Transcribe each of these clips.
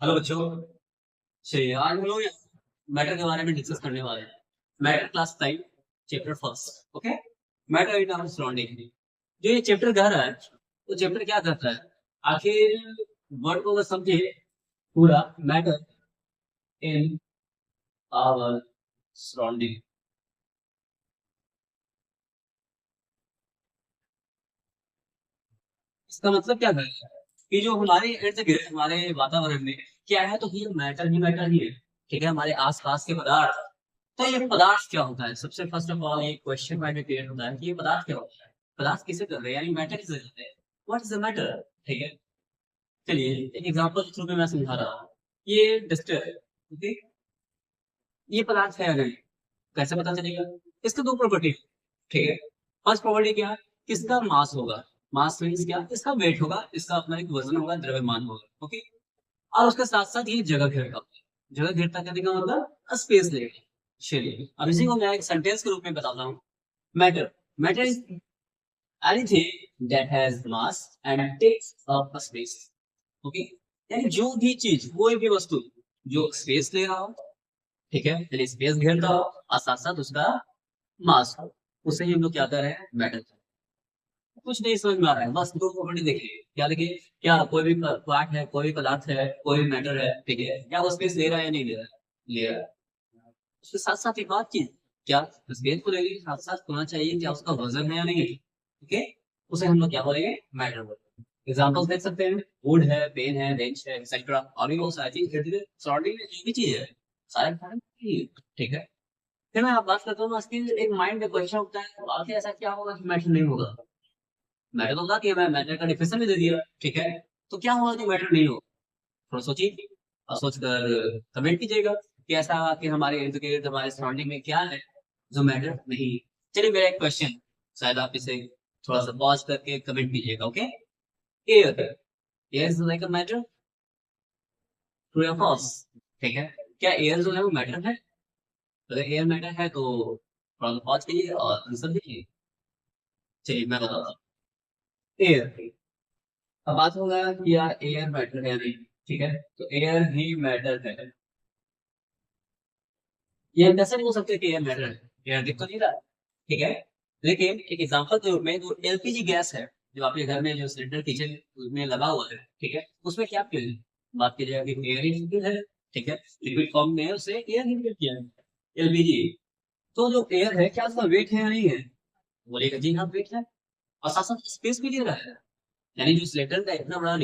Hello बच्चों। चलिए आज हम लोग मैटर के बारे में डिस्कस करने वाले हैं। Matter class time chapter first. Okay, matter in our surrounding. जो ये चैप्टर कह रहा है वो चैप्टर क्या करता है, आखिर वर्ड को अगर समझे पूरा, मैटर इन आवर सराउंडिंग। इसका मतलब क्या है कि जो हमारे इर्द गिर्द हमारे वातावरण में क्या है, तो ये मैटर ही है। ठीक है, हमारे आसपास के पदार्थ। तो ये पदार्थ क्या होता है, सबसे फर्स्ट ऑफ ऑल ये क्वेश्चन माइंड में क्लियर होता है कि ये पदार्थ क्या होता है। पदार्थ किसे कर रहे हैं, यानी मैटर किसे करते हैं। What is the matter. ठीक है, चलिए एक एग्जांपल के थ्रू में मैं समझा रहा हूँ। ये डस्टर है, ओके, ये पदार्थ है या नहीं, कैसे पता चलेगा। इसके दो प्रॉपर्टी। ठीक है, फर्स्ट प्रॉपर्टी क्या है, किसका मास होगा। मास मीन्स क्या, इसका वेट होगा, इसका अपना एक वजन होगा, द्रव्यमान होगा। ओके, और उसके साथ साथ ये जगह घेरता है। जगह घेरता कहने का मतलब स्पेस लेगा। चलिए अब इसी को मैं एक सेंटेंस के रूप में बताता हूँ। Matter, matter is anything that has mass and takes up space. Okay, यानी जो भी चीज, कोई भी वस्तु जो स्पेस ले रहा हो, ठीक है, यानी स्पेस घेरता हो और साथ साथ उसका मास हो, उसे ही हम लोग क्या कर रहे हैं, मैटर। कुछ नहीं समझ में आ रहा है, बस दो प्रॉपर्टी देखिए, क्या देखिए, क्या कोई भी पार्ट है, कोई भी पदार्थ है, कोई भी मैटर है, ठीक है, क्या वो स्पेस ले रहा है या नहीं ले रहा है, ले रहा है। उसके साथ साथ एक बात चीज, क्या स्पेस को लेने के साथ साथ होना चाहिए, क्या उसका वजन है या नहीं, ठीक है, उसे हम लोग क्या बोलेंगे, मैटर बोलेंगे। एग्जाम्पल्स देख सकते हैं, वुड है, पेन है, बेंच है, एक्सेट्रा, और भी बहुत सारी चीज सराउंडिंग में जो भी चीज है, सारे कारण ठीक है। फिर मैं आप बात करता हूँ, इसकी एक माइंड में क्वेश्चन उठता है, तो आगे ऐसा क्या होगा कि मैटर नहीं होगा। मैटर तो बता दिया, मैं मैटर का डिफिनेशन भी दे दिया, ठीक है, तो क्या होगा कि मैटर नहीं हो। थोड़ा सोचिए और सोच कर कमेंट कीजिएगा कि ऐसा कि हमारे इर्द गिर्द हमारे सराउंडिंग में क्या है जो मैटर नहीं। चलिए मेरा एक क्वेश्चन, शायद आप इसे थोड़ा सा पॉज करके कमेंट कीजिएगा। Okay, air, air is like a matter, true या फॉल्स। ठीक है, क्या एयर जो है वो मैटर है। अगर एयर मैटर है तो थोड़ा सा पॉज कीजिए और आंसर दीजिए। चलिए मैं बताता हूँ, एयर। अब बात होगा कि यार एयर मैटर है या नहीं, ठीक है, तो एयर ही मैटर है। ये हम कैसे बोल सकते हैं कि एयर मैटर है, एयर दिख तो नहीं रहा है, ठीक है, लेकिन एक एग्जांपल के रूप में जो एलपीजी गैस है, जो आपके घर में जो सिलेंडर किचन में लगा हुआ है, ठीक है, उसमें क्या फ्यूल है, बात की जाए कि एयर ही फ्यूल है, ठीक है, लिक्विड फॉर्म में है, उसे एयर ही फ्यूल किया है, एलपीजी। तो जो एयर है, क्या उसका वेट है या नहीं है, बोलेगा जी हाँ वेट है, और साथ साथ स्पेस भी ले रहा है। यानी जो सिलेंडर का इतना बड़ा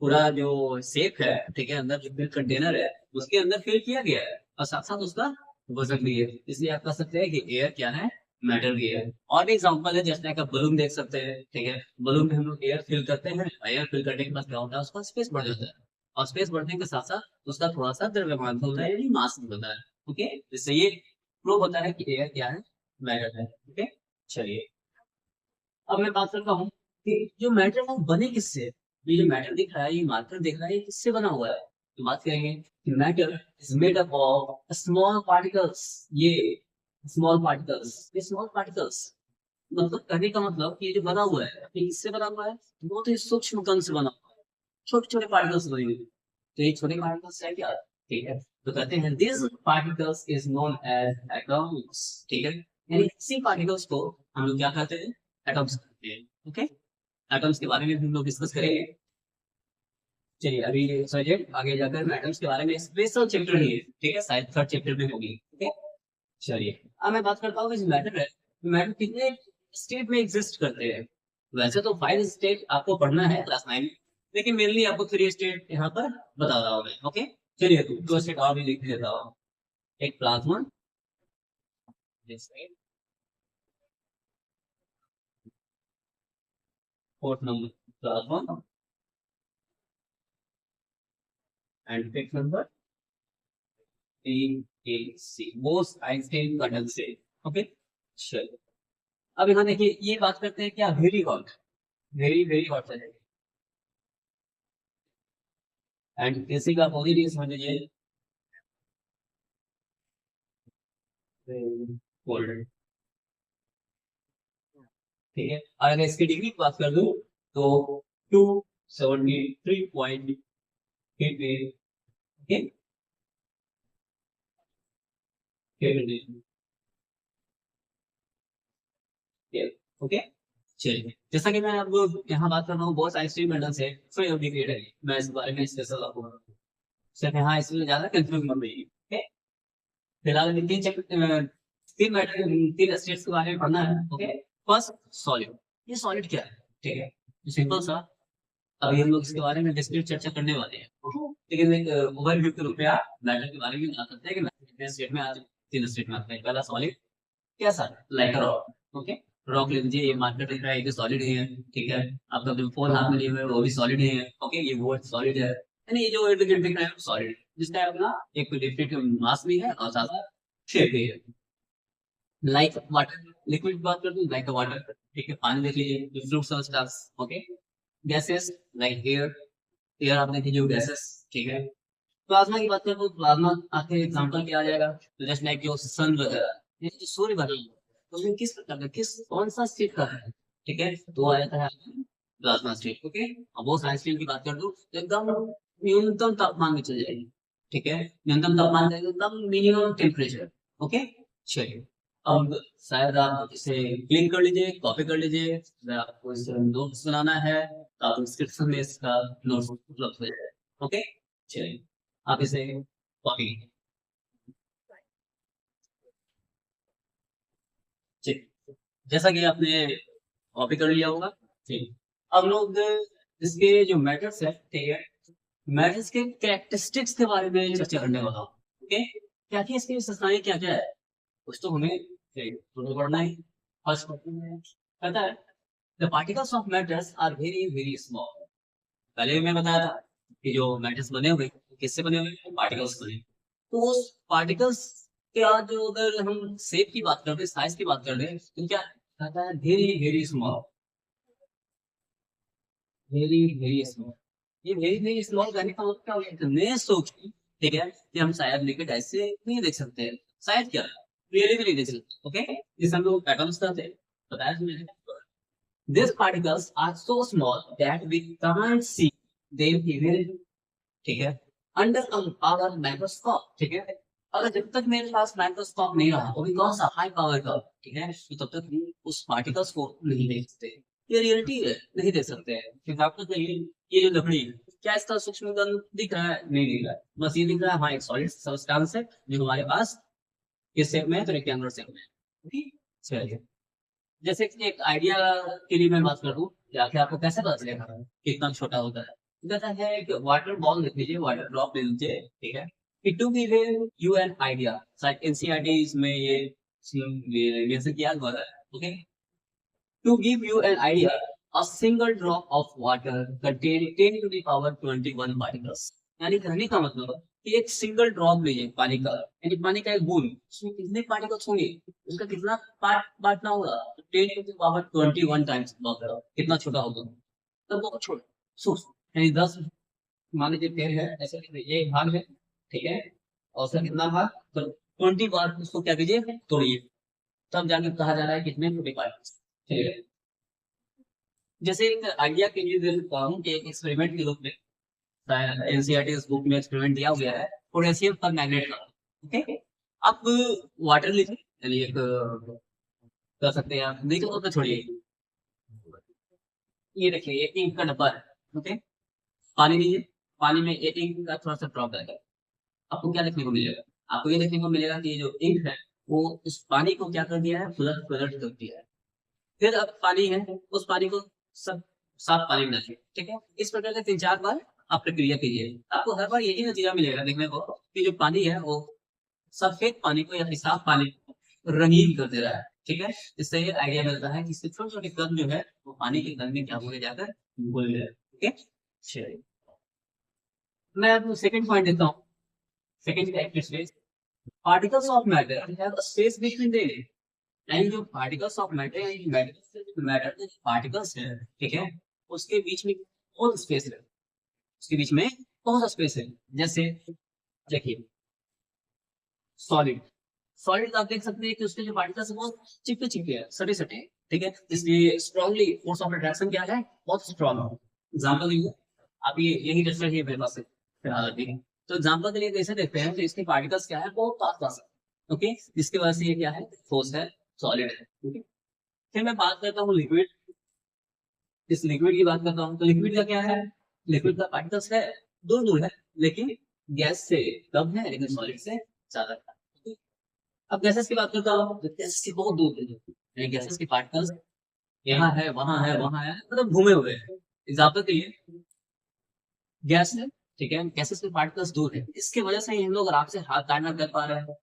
पूरा जो सेफ है, ठीक है, अंदर जो कंटेनर है उसके अंदर फिल किया गया है, और साथ साथ उसका वजन भी है, इसलिए आप कह सकते हैं कि एयर क्या है, मैटर भी है। और भी एग्जांपल है, जैसे आप बलून देख सकते हैं, ठीक है, बलून में हम लोग एयर फिल करते हैं, एयर फिल करने के बाद क्या होता है, उसका स्पेस बढ़ जाता है, और स्पेस बढ़ने के साथ साथ उसका थोड़ा सा द्रव्यमान होता है, यानी मास होता है। ओके, जिससे ये प्रूव होता है कि एयर क्या है, मैटर है। ओके, चलिए अब मैं बात करता हूँ कि जो मैटर है वो बने किससे। ये जो मैटर दिख रहा है, ये मार्कर दिख रहा है, ये किससे बना हुआ है, तो बात करेंगे कि matter is made up of small particles. ये स्मॉल पार्टिकल्स, ये स्मॉल पार्टिकल्स, मतलब कहने का मतलब कि ये जो बना हुआ है, ये किससे बना हुआ है, बहुत ही सूक्ष्म कण से बना हुआ है, छोटे छोटे पार्टिकल्स बने हुए हैं। तो ये छोटे पार्टिकल्स है क्या, ठीक है, तो कहते हैं this particles is known as atoms. ठीक है, यानी इसी पार्टिकल्स को हम लोग क्या कहते हैं, एटॉम्स कहते हैं। ओके, एटम्स के बारे में भी हम लोग डिस्कस करेंगे। चलिए अभी समझिए, आगे जाकर एटम्स के बारे में स्पेशल चैप्टर ही है, ठीक है, शायद थर्ड चैप्टर में होगी। ठीक है, चलिए अब मैं बात करता हूँ कि मैटर है, मैटर कितने स्टेट में एग्जिस्ट करते हैं। वैसे तो 5 स्टेट आपको पढ़ना है क्लास 9 में, लेकिन मेनली आपको 3 स्टेट यहाँ पर बता रहा हूँ मैं। ओके, चलिए 2 स्टेट और भी लिख देता हूँ। एक plasma, fourth number plasma, and fifth number see, Bose Einstein condensate. Okay, चलिए अब यहाँ देखिए, ये बात करते हैं क्या, very hot, very very hot है, एंड इसी का पॉजिटिव समझ लीजिए, कोल्ड। ठीक है, और अगर इसकी डिग्री की बात कर दूं तो 273.8 हीट वेव, ओके, ओके। चलिए, जैसा कि मैं आपको यहाँ बात कर रहा हूँ, बहुत सारे इंस्ट्रूमेंटल्स है, फ्री ऑफ डिग्रेड है, मैं इस बारे में स्पेशल आपको सिर्फ यहाँ इसमें ज्यादा कंफ्यूज मत होइए, ओके। फिलहाल तीन मैटर, तीन स्टेट्स के बारे में पढ़ना है, ओके। फर्स्ट सॉलिड, ये सॉलिड क्या है, ठीक है, सिंपल सा। अभी हम लोग इसके बारे में डिस्क्रीट चर्चा करने वाले हैं, लेकिन एक ओवरव्यू के रूप में आप मैटर के बारे में बता सकते हैं कि मैटर कितने स्टेट में आते हैं, तीन स्टेट में आते हैं। पहला सॉलिड कैसा, लाइक रॉक, ओके। रॉक ले लीजिए, ये मार्केट दिख रहा है, ये सॉलिड ही है, ठीक है। आपका जो फोन हाथ में लिए हुए हैं, वो भी सॉलिड ही है, ओके, ये वो सॉलिड है, यानी ये जो इर्द गिर्द दिख रहा है सॉलिड, जिसका अपना एक डिफरेंट मास भी है और साथ साथ शेप भी है। लाइक वाटर, लिक्विड बात करते हैं, लाइक वाटर, ठीक है, पानी देख लीजिए, जो फ्रूट्स और stars, okay. Gases like air, air आपने की जो गैसेस, ठीक है। प्लाज्मा की बात करें तो प्लाज्मा आपके एग्जांपल क्या आ जाएगा, तो जस्ट लाइक जो सन वगैरह, ये जो सूर्य बना है, तो उसमें किस प्रकार का, किस कौन सा स्टेट का है, ठीक है, तो आ जाता है प्लाज्मा स्टेट, ओके। अब वो साइंस स्टेट की बात कर दूं तो एकदम न्यूनतम तापमान में चल जाएगी, ठीक है, न्यूनतम तापमान जाएगा एकदम मिनिमम टेम्परेचर, ओके। चलिए, अब शायद आप इसे क्लिक कर लीजिए, कॉपी कर लीजिए, अगर आपको इसे नोट्स बनाना है तो आप डिस्क्रिप्शन में इसका नोट्स उपलब्ध हो जाएगा, ओके। चलिए, आप इसे कॉपी, ठीक, जैसा कि आपने कॉपी कर लिया होगा, ठीक। अब लोग इसके जो मैटर्स है, ठीक है, मैटर्स के कैरेक्टरिस्टिक्स के बारे में चर्चा करने वाला हूँ, ओके। क्या क्या इसकी विशेषताएं क्या क्या है, कुछ तो हमें तुम्हें पढ़ना है। फर्स्ट पता है, the particles of matters are very very small. पहले भी मैं बताया था कि जो मैटर्स बने हुए किससे बने हुए हैं, पार्टिकल्स बने। तो उस पार्टिकल्स के आज जो अगर हम शेप की बात करते हैं, साइज की बात करते हैं, तो क्या कहता है, very very small, very very small. ये वेरी वेरी स्मॉल कहने का मतलब क्या होगा, इतने सूक्ष्म, ठीक है, कि हम शायद लिक्विड ऐसे नहीं देख सकते हैं, शायद क्या क्लियरली भी नहीं देख सकते, ओके। जिसे हम लोग एटम्स कहते हैं, बताया तुमने। These particles are so small that we can't see them even, ठीक है, अंडर आवर माइक्रोस्कोप, ठीक है। अगर जब तक मेरे पास माइक्रोस्कोप नहीं रहा, वो भी कौन सा, हाई पावर का, ठीक है, तो तब तक हम उस पार्टिकल्स को नहीं देख सकते। ये रियलिटी है, नहीं देख सकते हैं। एग्जाम्पल के लिए ये जो लकड़ी है, क्या इसका सूक्ष्म कण दिख रहा है, नहीं दिख रहा है, बस ये दिख रहा है हाँ एक सॉलिड सब्सटेंस है जो हमारे पास किस शेप में है, तो रेक्टेंगुलर शेप में है, ठीक। चलिए, जैसे कि एक आइडिया के लिए मैं बात कर दूं, या फिर आपको कैसे पता चलेगा कितना छोटा होता है, कहता है कि वाटर बॉल लिख लीजिए, वाटर ड्रॉप ले लीजिए, ठीक है। It to give you an idea, शायद एनसीईआरटी में ये मेंशन किया हुआ है, okay. To give you an idea, a single drop of water contain 10 to the power 21 particles. यानी कहने का मतलब कि एक सिंगल ड्रॉप लीजिए पानी का, यानी पानी का एक बूंद, उसमें कितने पार्टिकल्स होंगे, उसका कितना पार्ट बांटना होगा, 10 टू द पावर 21 टाइम्स, कितना छोटा होगा, तब बहुत छोटा सूक्ष्म, यानी 10, मान लीजिए पेड़ है ऐसे, ये एक भाग है, ठीक है, और उसका कितना भाग, तो 20 बार उसको क्या कीजिए, तोड़िए, तब जाके कहा जा रहा है कितने छोटे पार्टिकल्स, ठीक है। जैसे एक आइडिया के लिए दे सकता हूँ कि एक एक्सपेरिमेंट के रूप में एनसीईआरटी इस बुक में एक्सपेरिमेंट दिया गया है पोटेशियम पर मैग्नेट का, ओके। आप वाटर लीजिए, यानी एक कर सकते हैं आप, देखो तो छोड़िए, ये देखिए एक इंक का डब्बा है, ओके। पानी लीजिए, पानी में एक इंक का थोड़ा सा ड्रॉप रहेगा, आपको क्या देखने को मिलेगा, आपको ये देखने को मिलेगा कि ये जो इंक है वो उस पानी को क्या कर दिया है, फ्लड फ्लड कर दिया है। फिर अब पानी है, उस पानी को सब साफ पानी में डालिए, ठीक है। इस प्रकार से 3-4 बार आप प्रक्रिया कीजिए, आपको हर बार यही नतीजा मिलेगा देखने को कि जो पानी है वो सफेद पानी को या फिर साफ पानी को रंगीन कर दे रहा है, ठीक है। इससे ये आइडिया मिलता है कि इससे छोटे छोटे कण जो है वो पानी के कण में क्या होने जाकर घुल गए, ठीक है। चलिए, मैं आपको सेकंड पॉइंट देता हूँ, second characteristic, particles of matter have a space between them. यानी जो पार्टिकल्स ऑफ मैटर, यानी मैटर मैटर के पार्टिकल्स है, ठीक है, उसके बीच में बहुत स्पेस है, उसके बीच में बहुत सा स्पेस है। जैसे देखिए सॉलिड, सॉलिड आप देख सकते हैं कि उसके जो पार्टिकल्स है वो चिपके चिपके है, सटे सटे, ठीक है, इसलिए स्ट्रांगली फोर्स ऑफ अट्रैक्शन क्या है, बहुत स्ट्रांग है। एग्जांपल दीजिए, आप ये यही रजिस्टर है मेरे पास है, तो एग्जाम्पल के लिए कैसे देखते हैं, तो इसके पार्टिकल्स क्या है, बहुत पास पास है, ओके, जिसकी वजह से ये क्या है, ठोस है, सॉलिड है, ओके। फिर मैं बात करता हूँ लिक्विड, इस लिक्विड की बात करता हूँ, तो लिक्विड का क्या है, लिक्विड का पार्टिकल्स है, दूर दूर है, लेकिन गैस से कम है, लेकिन सॉलिड से ज्यादा है। अब गैसेस की बात करता हूँ, तो गैसेस से बहुत दूर है, गैसेस के पार्टिकल्स यहाँ है, वहां है, मतलब घूमे हुए हैं। एग्जाम्पल के लिए गैस है, ठीक है, गैसेस के पार्टिकल्स दूर है, इसकी वजह से हम लोग आराम से हाथ काटना कर पा रहे हैं,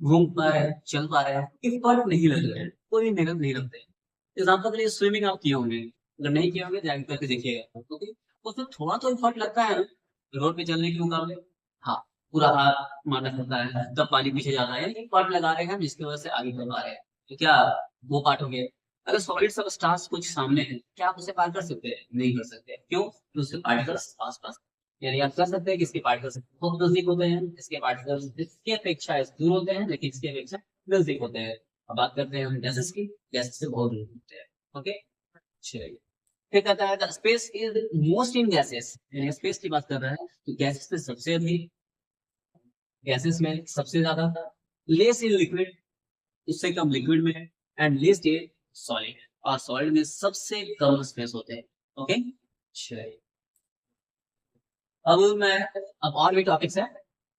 घूम पा रहे हैं, चल पा रहे हैं, एक फर्क नहीं लग रहा है, कोई भी मेहनत नहीं लगते। एग्जाम्पल के लिए स्विमिंग आप किए होंगे, अगर नहीं किए होंगे जाके करके देखिएगा, क्योंकि उसमें थोड़ा तो फर्क लगता है रोड पे चलने के मुकाबले। हाँ, पूरा हाथ मारना पड़ता है, तब पानी पीछे जाता है, एक फर्क लगा रहे हैं हम, जिसकी वजह से आगे बढ़ पा रहे हैं, तो क्या वो पार्ट हो गया। अगर सॉलिड सबस्टांस कुछ सामने है, क्या आप उसे पार कर सकते हैं, नहीं कर सकते, क्यों, तो उसके पार्टिकल्स पास पास, यानी आप कर सकते हैं कि इसके पार्टिकल्स बहुत नजदीक होते हैं, इसके पार्टिकल्स इसकी अपेक्षा दूर होते हैं, लेकिन इसकी अपेक्षा नजदीक होते हैं। अब बात करते हैं हम गैसेस की, गैसेस से बहुत दूर होते हैं, ओके। चलिए, फिर कहता है space is most in gases, यानी स्पेस की बात कर रहा है, तो गैसेस में सबसे अधिक, गैसेस में सबसे ज्यादा, लेस इन लिक्विड, उससे कम लिक्विड में, एंड लिस्ट इन सॉलिड, और सॉलिड में सबसे कम स्पेस होते हैं, ओके। चलिए, अब मैं, अब और भी टॉपिक्स है,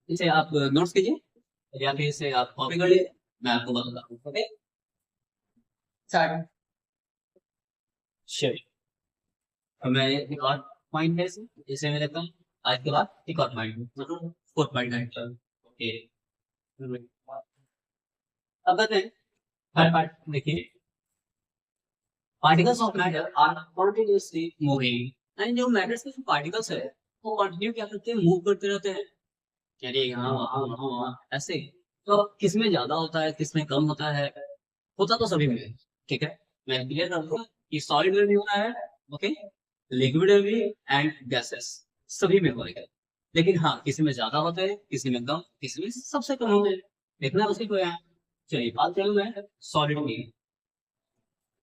इसे आप नोट्स कीजिए या फिर इसे आप कॉपी कर लीजिए, मैं आपको बताता हूँ, ओके। स्टार्ट। चलिए, अब मैं एक और पॉइंट है इसे मैं लेता हूँ, आज के बाद एक और पॉइंट, मतलब 4.9, ओके। अब बताते हैं थर्ड पार्ट, देखिए, particles of matter are continuously moving, and जो मैटर्स के पार्टिकल्स है वो कंटिन्यू क्या करते हैं, मूव करते रहते हैं, यानी यहाँ वहाँ वहाँ वहाँ ऐसे। तो अब किसमें ज्यादा होता है, किसमें कम होता है, होता तो सभी में है, ठीक है। मैं क्लियर कर दूँ कि सॉलिड में भी हो रहा है, ओके, लिक्विड में भी, एंड गैसेस सभी में होगा, लेकिन हाँ, किसी में ज्यादा होते हैं, किसी में कम, किसी में सबसे कम होते हैं, देखना उसी को है। चलिए, बात करूँ मैं सॉलिड की,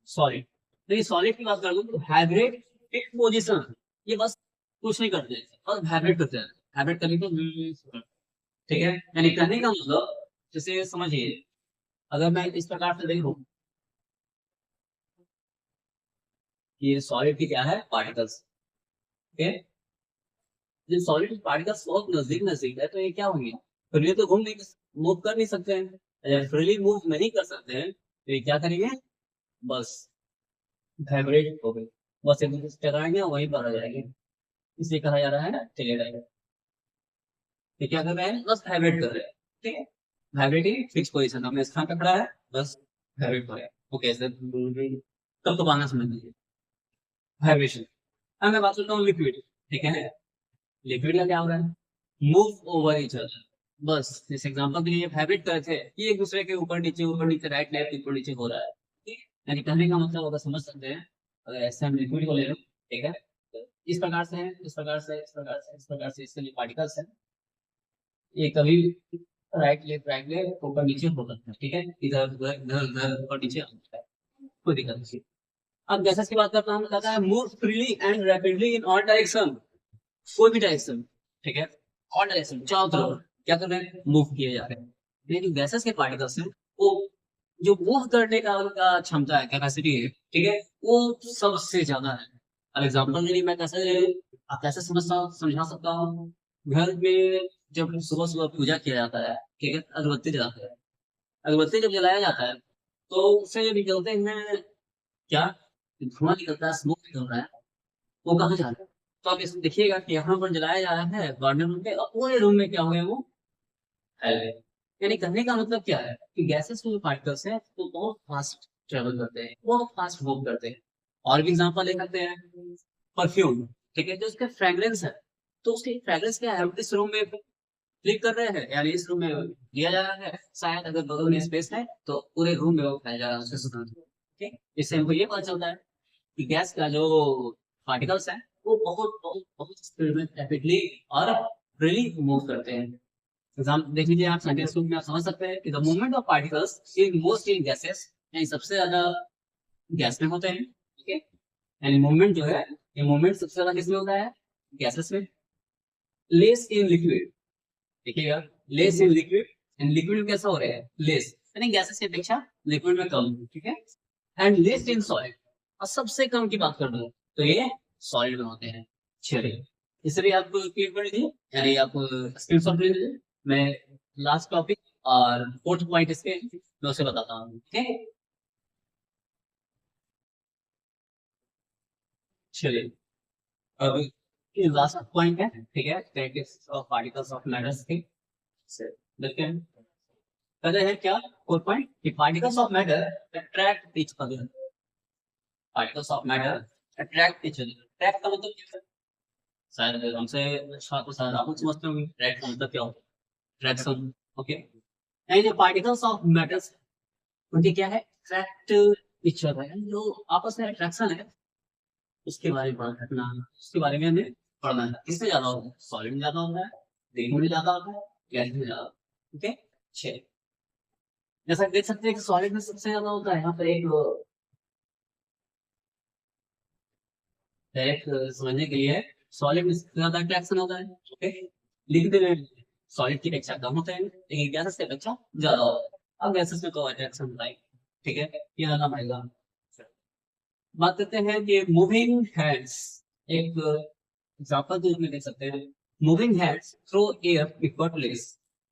सॉलिड, तो ये सॉलिड की बात कर लूँ तो हाइब्रिड फिक्स पोजीशन, ये बस कुछ नहीं करते, बस हाइब्रिड करते हैं, हाइब्रिड करने को ठीक है, यानी करने का मतलब, जैसे समझिए, अगर मैं इस प्रकार से देखूं, ये सॉलिड की क्या है, पार्टिकल्स, ओके, जब सॉलिड पार्टिकल्स बहुत नजदीक नजदीक है, तो ये क्या होंगे, फ्रीली तो घूम नहीं, मूव कर नहीं सकते हैं, जब फ्रीली मूव नहीं कर सकते हैं, तो ये क्या करेंगे, बस वाइब्रेट हो गई, बस एक दूसरे से टकराएंगे और वहीं पर आ जाएंगे, इसे कहा जा रहा है टेलीडाइव। ये क्या कर रहे हैं, बस वाइब्रेट कर रहे हैं, ठीक है, वाइब्रेटिंग फिक्स पोजीशन, हमने स्थान पकड़ा है, बस वाइब्रेट कर रहे हैं, वो कैसे, तब तो पाना समझ लीजिए, वाइब्रेशन। अब मैं बात करता हूँ लिक्विड, ठीक है, लिक्विड का क्या हो रहा है, मूव ओवर इच अदर, बस इस एग्जांपल के लिए वाइब्रेट कर रहे थे, ये एक दूसरे के ऊपर नीचे राइट लेफ्ट ऊपर नीचे हो रहा है, ठीक है? यानी कहने का मतलब अगर समझ सकते हैं, अगर ऐसे हम लिक्विड को ले लो, ठीक है, तो इस प्रकार से है, इस प्रकार से, इस प्रकार से, इस प्रकार से, इसके लिए पार्टिकल्स है, ये कभी राइट लेफ्ट ऊपर नीचे हो सकता है, ठीक है, इधर उधर इधर उधर ऊपर नीचे हो सकता है, कोई दिक्कत नहीं। अब गैसेस की बात करता हूँ, कहता है move freely and rapidly in all direction, कोई भी डायरेक्शन, ठीक है, ऑल डायरेक्शन, चारों तरफ क्या कर रहे हैं, मूव किए जा रहे हैं, लेकिन गैसेस के पार्टिकल्स हैं, वो जो मूव करने का उनका क्षमता है, कैपेसिटी है, ठीक है, वो सबसे ज्यादा है। अब एग्जांपल के लिए मैं कैसे, आप कैसे समझा सकता हूँ, घर में जब सुबह सुबह पूजा किया जाता है, ठीक है, अगरबत्ती जलाते हैं, अगरबत्ती जब जलाया जाता है, तो उससे जो निकलते हैं क्या, धुआं निकलता है, स्मोक निकल रहा है, वो कहाँ जा रहा है, तो आप इसमें देखिएगा कि यहाँ पर जलाया जा रहा है कॉर्नर रूम में, और पूरे रूम में क्या हुआ है, वो फैल गए। यानी कहने का मतलब क्या है कि गैसेस के जो पार्टिकल्स हैं वो बहुत फास्ट ट्रेवल करते हैं, बहुत फास्ट मूव करते हैं। और भी एग्जांपल ले सकते हैं, परफ्यूम, ठीक है, जो उसका फ्रेग्रेंस है, तो उसकी फ्रेग्रेंस क्या है, इस रूम में क्लिक कर रहे हैं, यानी इस रूम में दिया जा रहा है, शायद अगर बगल में स्पेस है तो पूरे रूम में वो फैल जा रहा है उसके सुगंध, ठीक, इससे हमको ये पता चलता है कि गैस का जो पार्टिकल्स है वो बहुत बहुत बहुत स्पीड में रैपिडली और फ्रीली मूव करते हैं। एग्जाम्पल देख लीजिए, आप सेंटेंस में आप समझ सकते हैं कि the movement of particles in most in gases, यानी सबसे ज्यादा गैस में होते हैं, ठीक है, यानी मूवमेंट जो है, ये मूवमेंट सबसे ज्यादा किसमें होता है, गैसेस में, लेस इन लिक्विड, देखिएगा, less in liquid, and liquid में कैसा हो रहा है, लेस, यानी गैसेस की अपेक्षा लिक्विड में कम, ठीक है, एंड लेस इन सॉलिड, और सबसे कम की बात कर दूं तो ये सॉलिड में होते हैं। चलिए, इसलिए आप क्लिक कर लीजिए, यानी आप स्क्रीनशॉट ले लीजिए। मैं लास्ट टॉपिक और फोर्थ पॉइंट इसके मैं उसे बताता हूँ, ठीक है। चलिए, अब ये लास्ट पॉइंट है, ठीक है, characteristics of particles of matters के, देखते हैं। पहले है क्या, फोर्थ पॉइंट, कि particles of matter attract each other, particles of matter attract each other, attract का मतलब क्या है, शायद हमसे शायद शायद आप लोग समझते होंगे अट्रैक्ट का मतलब क्या होता है, अट्रैक्शन, ओके। ये जो पार्टिकल्स ऑफ मैटर्स, उनकी क्या है, अट्रैक्ट ईच अदर, जो आपस में अट्रैक्शन है उसके बारे में पढ़ना, उसके बारे में हमें पढ़ना है। किससे ज्यादा होता है, सॉलिड में ज्यादा होता है, लिक्विड में ज्यादा होता है, गैस में ज्यादा, ओके। छह, जैसा देख सकते हैं कि सॉलिड में सबसे ज्यादा होता है, यहाँ पर एक समझने के लिए, सॉलिड में सबसे ज्यादा अट्रैक्शन होता है, ओके। लिक्विड में सॉलिड की अपेक्षा कम होता है, लेकिन गैसेस की अपेक्षा ज्यादा होता है। अब गैसेस में तो अट्रैक्शन होता है, ठीक है, ये जाना पड़ेगा। बात करते हैं कि मूविंग हैंड्स, एक एग्जांपल जो में देख सकते हैं, moving hands through air effortless,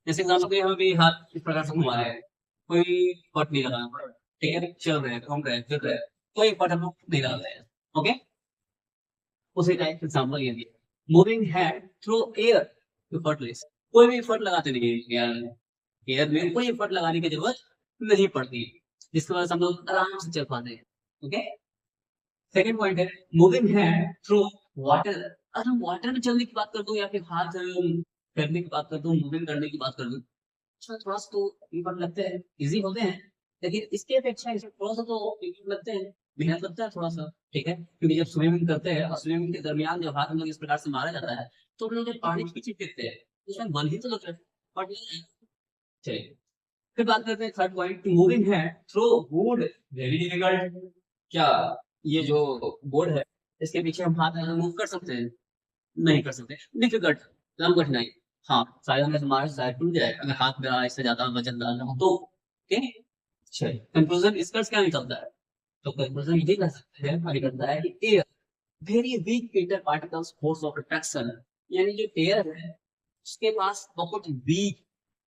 जैसे एग्जांपल के हम भी हाथ इस प्रकार से घुमा रहे हैं, कोई फर्ट नहीं लगा, ठीक है, चल रहे हैं, घूम रहे हैं, फिर रहे हैं, कोई फर्ट हम लोग नहीं डालते हैं, ओके। उसी टाइप एग्जांपल ये दिया, moving hand through air effortless, कोई भी एफर्ट लगाते नहीं है एयर में, एयर में कोई एफर्ट लगाने की जरूरत नहीं पड़ती, जिसकी वजह से हम लोग आराम से चल पाते हैं, ओके। सेकंड पॉइंट है, मूविंग हैंड थ्रू वाटर, अगर हम वाटर में चलने की बात कर दूं या फिर हाथ करने की बात कर दूं, मूविंग करने की बात कर दूं, अच्छा थोड़ा सा तो इफर्ट लगते हैं, इजी होते हैं, लेकिन इसके अपेक्षा इसमें थोड़ा सा तो इफर्ट लगते हैं, मेहनत लगता है थोड़ा सा, ठीक है, क्योंकि जब स्विमिंग करते हैं और स्विमिंग के दरमियान जब हाथ हम लोग इस प्रकार से मारा जाता है तो हम लोग जब पानी के पीछे फेंकते हैं उसमें बल ही तो लगता है, बट चलिए, फिर बात करते हैं थर्ड पॉइंट, मूविंग है थ्रो वुड वेरी डिफिकल्ट, क्या ये जो बोर्ड है इसके पीछे हम हाथ मूव कर सकते हैं, नहीं कर सकते, डिफिकल्ट, लम कठिनाई, हाँ शायद हमें हमारा शायद टूट जाए अगर हाथ में इससे ज्यादा वजन डालना हो तो, ओके। चलिए, कंक्लूजन इसका क्या निकलता है, तो कंक्लूजन ये कर सकते हैं, निकलता है कि air very weak inter particles force of attraction, यानी जो एयर है उसके पास बहुत वीक,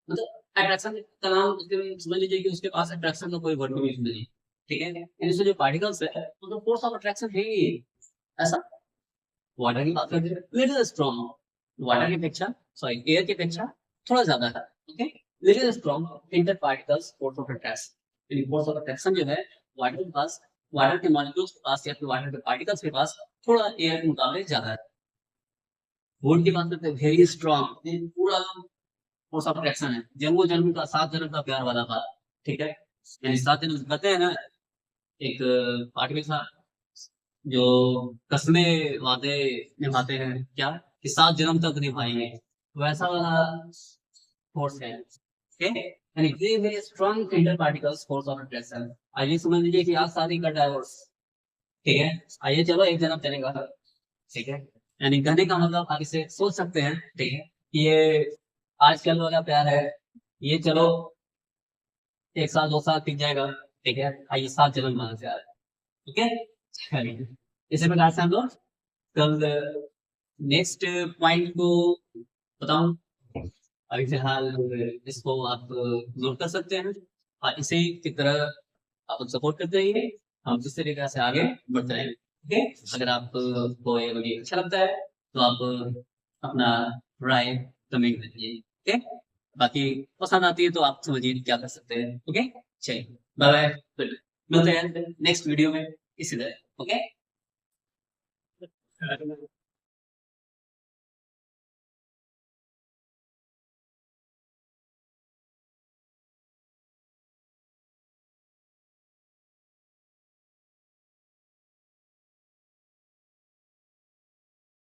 मतलब अट्रैक्शन का नाम समझ लीजिए कि उसके पास अट्रैक्शन का कोई वर्ड नहीं, ठीक है, इससे जो पार्टिकल्स है तो फोर्स ऑफ अट्रैक्शन है ही ऐसा। वाटर की बात करते हैं, लिटिल स्ट्रॉन्ग, वाटर की अपेक्षा, सॉरी एयर की अपेक्षा थोड़ा ज्यादा है, okay, little strong inter particles force of attraction, यानी फोर्स ऑफ अट्रैक्शन जो है वाटर के पास, वाटर के मॉलिक्यूल्स के पास या फिर वाटर के पार्टिकल्स के पास थोड़ा एयर के मुकाबले ज्यादा है। वुड की बात करते हैं, वेरी स्ट्रॉन्ग, पूरा फोर्स ऑफ अट्रैक्शन है, जंगो जन्म का 7 जन्म का प्यार वाला था, ठीक है, यानी 7 जन्म कहते हैं ना, एक पार्टी के साथ जो कसमें वादे निभाते हैं क्या, कि 7 जन्म तक निभाएंगे, वैसा वाला फोर्स है, ओके, यानी very very strong inter particles force of attraction. आइए समझ लीजिए कि आज शादी का डाइवोर्स, ठीक है, आइए चलो एक जन्म चलेगा, ठीक है, यानी कहने का मतलब आप इसे सोच सकते हैं, ठीक है, कि ये आजकल वाला प्यार है, ये चलो 1 साल 2 साल टिक जाएगा, ठीक है, आइए 7 जन्म माना प्यार है, ठीक है। चलिए, इसी प्रकार से हम लोग कल नेक्स्ट पॉइंट को बताऊं, अभी फिलहाल इसको आप नोट कर सकते हैं और इसी की तरह आप सपोर्ट करते रहिए, हम जिस तरीके से आगे बढ़ते रहेंगे, ओके। अगर आपको ये वीडियो अच्छा लगता है तो आप अपना राय कमेंट में दीजिए, ओके। बाकी पसंद आती है तो आप समझिए क्या कर सकते हैं, ओके। चलिए, बाय बाय, मिलते हैं नेक्स्ट वीडियो में इसी तरह, ओके।